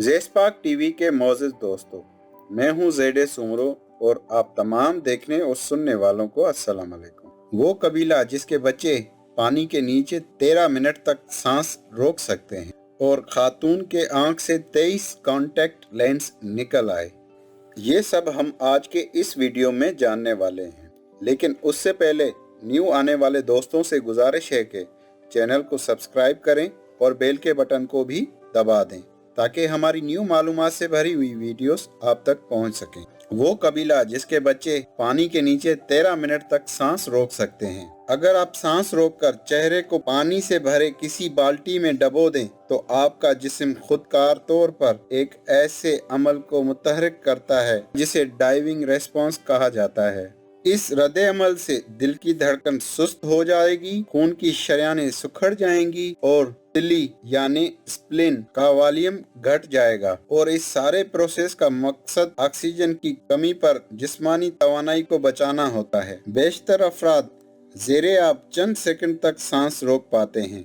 ज़ेस्पाक TV के मौजूद दोस्तों, मैं हूं ज़ेडे सुमरो और आप तमाम देखने और सुनने वालों को अस्सलाम वालेकुम। वो कबीला जिसके बच्चे पानी के नीचे 13 मिनट तक सांस रोक सकते हैं और खातून के आंख से 23 कॉन्टैक्ट लेंस निकल आए, ये सब हम आज के इस वीडियो में जानने वाले हैं। लेकिन उससे पहले न्यू आने वाले दोस्तों से गुजारिश है कि चैनल को सब्सक्राइब करें और बेल के बटन को भी दबा दें ताकि हमारी न्यू मालूमात से भरी हुई वीडियोस आप तक पहुंच सकें। वो कबीला जिसके बच्चे पानी के नीचे 13 मिनट तक सांस रोक सकते हैं। अगर आप सांस रोककर चेहरे को पानी से भरे किसी बाल्टी में डबो दें तो आपका जिस्म खुदकार तौर पर एक ऐसे अमल को मुतहरिक करता है जिसे डाइविंग रेस्पॉन्स कहा जाता है। इस रद्दे अमल से दिल की धड़कन सुस्त हो जाएगी, खून की शरियानें सुखड़ जाएंगी और तिल्ली यानी स्प्लिन का वॉल्यूम घट जाएगा। और इस सारे प्रोसेस का मकसद ऑक्सीजन की कमी पर जिस्मानी तवानाई को बचाना होता है। बेशतर अफराद ज़ेरे आब चंद सेकंड तक सांस रोक पाते हैं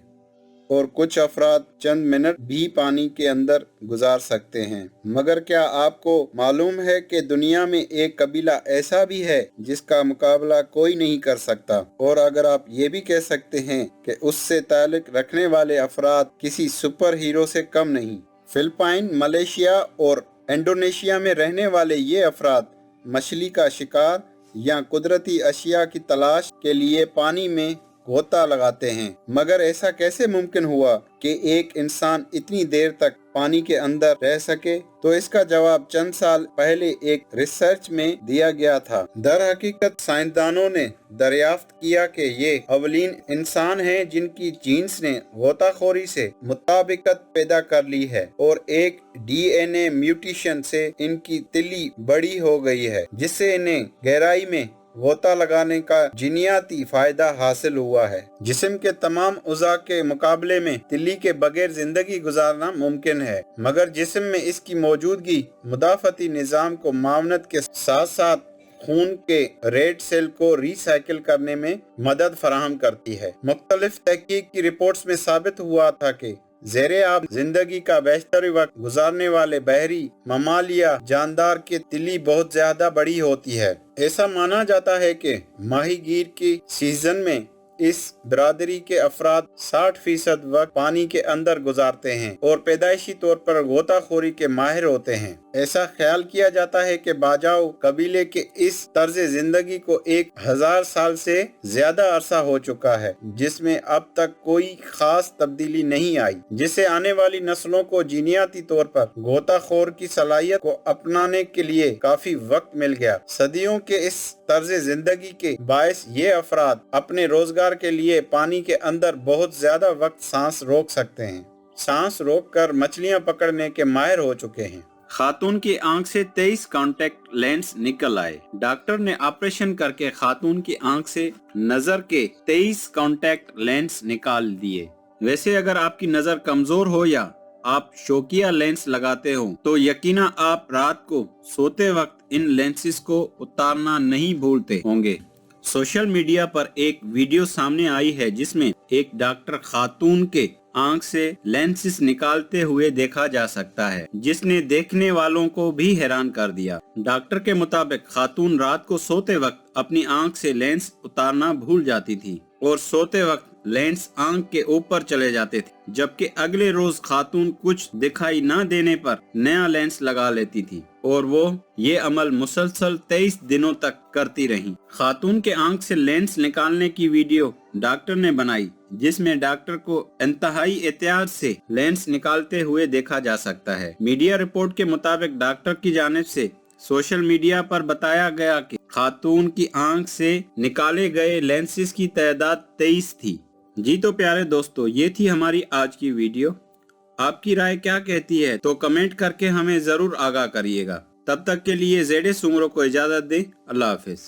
और कुछ अफराद चंद मिनट भी पानी के अंदर गुजार सकते हैं। मगर क्या आपको मालूम है कि दुनिया में एक कबीला ऐसा भी है जिसका मुकाबला कोई नहीं कर सकता? और अगर आप ये भी कह सकते हैं कि उससे ताल्लुक रखने वाले अफराद किसी सुपर हीरो से कम नहीं। फिलिपाइन, मलेशिया और इंडोनेशिया में रहने वाले ये अफराद मछली का शिकार या कुदरती अशिया की तलाश के लिए पानी में गोता लगाते हैं। मगर ऐसा कैसे मुमकिन हुआ कि एक इंसान इतनी देर तक पानी के अंदर रह सके? तो इसका जवाब चंद साल पहले एक रिसर्च में दिया गया था। दर हकीकत साइंसदानों ने दरियाफ्त किया कि ये अवलीन इंसान हैं जिनकी जीन्स ने गोताखोरी से मुताबिकत पैदा कर ली है और एक DNA म्यूटेशन से इनकी तिल्ली बड़ी हो गई है, जिससे इन्हें गहराई में गोता लगाने का जीनियाती फायदा हासिल हुआ है। जिस्म के तमाम उज़ा के मुकाबले में तिल्ली के बगैर जिंदगी गुजारना मुमकिन है, मगर जिस्म में इसकी मौजूदगी मुदाफ़ती निज़ाम को मावनत के साथ साथ खून के रेड सेल को रिसाइकिल करने में मदद फराहम करती है। मुख्तलिफ तहकीक की रिपोर्ट्स में साबित हुआ था कि ज़ेरे आब जिंदगी का बेहतर वक्त गुजारने वाले बहरी ममालिया जानदार की तिल्ली बहुत ज्यादा बड़ी होती है। ऐसा माना जाता है कि माहीगीर की सीजन में इस बरादरी के अफराद 60% वक्त पानी के अंदर गुजारते हैं और पैदाइशी तौर पर गोताखोरी के माहिर होते हैं। ऐसा ख्याल किया जाता है कि बाजाओ कबीले के इस तर्ज जिंदगी को 1000 साल से ज्यादा अरसा हो चुका है, जिसमें अब तक कोई खास तब्दीली नहीं आई, जिससे आने वाली नस्लों को जीनियाती तौर पर गोताखोर की सलाहियत को अपनाने के लिए काफी वक्त मिल गया। सदियों के इस तर्ज जिंदगी के बायस ये अफराद अपने रोजगार के लिए पानी के अंदर बहुत ज्यादा वक्त सांस रोक सकते हैं। सांस रोक कर मछलियां पकड़ने के माहिर हो चुके हैं। खातून की आंख से 23 कॉन्टैक्ट लेंस निकल आए। डॉक्टर ने ऑपरेशन करके खातून की आंख से नजर के 23 कॉन्टैक्ट लेंस निकाल दिए। वैसे अगर आपकी नजर कमजोर हो या आप शौकिया लेंस लगाते हो तो यकीना आप रात को सोते वक्त इन लेंसेज को उतारना नहीं भूलते होंगे। सोशल मीडिया पर एक वीडियो सामने आई है जिसमें एक डॉक्टर खातून के आंख से लेंसेज निकालते हुए देखा जा सकता है, जिसने देखने वालों को भी हैरान कर दिया। डॉक्टर के मुताबिक खातून रात को सोते वक्त अपनी आंख से लेंस उतारना भूल जाती थी और सोते वक्त लेंस आंख के ऊपर चले जाते थे, जबकि अगले रोज खातून कुछ दिखाई न देने पर नया लेंस लगा लेती थी और वो ये अमल मुसलसल 23 दिनों तक करती रही। खातून के आंख से लेंस निकालने की वीडियो डॉक्टर ने बनाई, जिसमें डॉक्टर को इंतहाई एहतियात से लेंस निकालते हुए देखा जा सकता है। मीडिया रिपोर्ट के मुताबिक डॉक्टर की जानिब से सोशल मीडिया पर बताया गया कि खातून की आंख से निकाले गए लेंसेज की तादाद 23 थी। जी तो प्यारे दोस्तों, ये थी हमारी आज की वीडियो। आपकी राय क्या कहती है तो कमेंट करके हमें जरूर आगाह करिएगा। तब तक के लिए ज़ेडे सुमरो को इजाजत दें। अल्लाह हाफिज।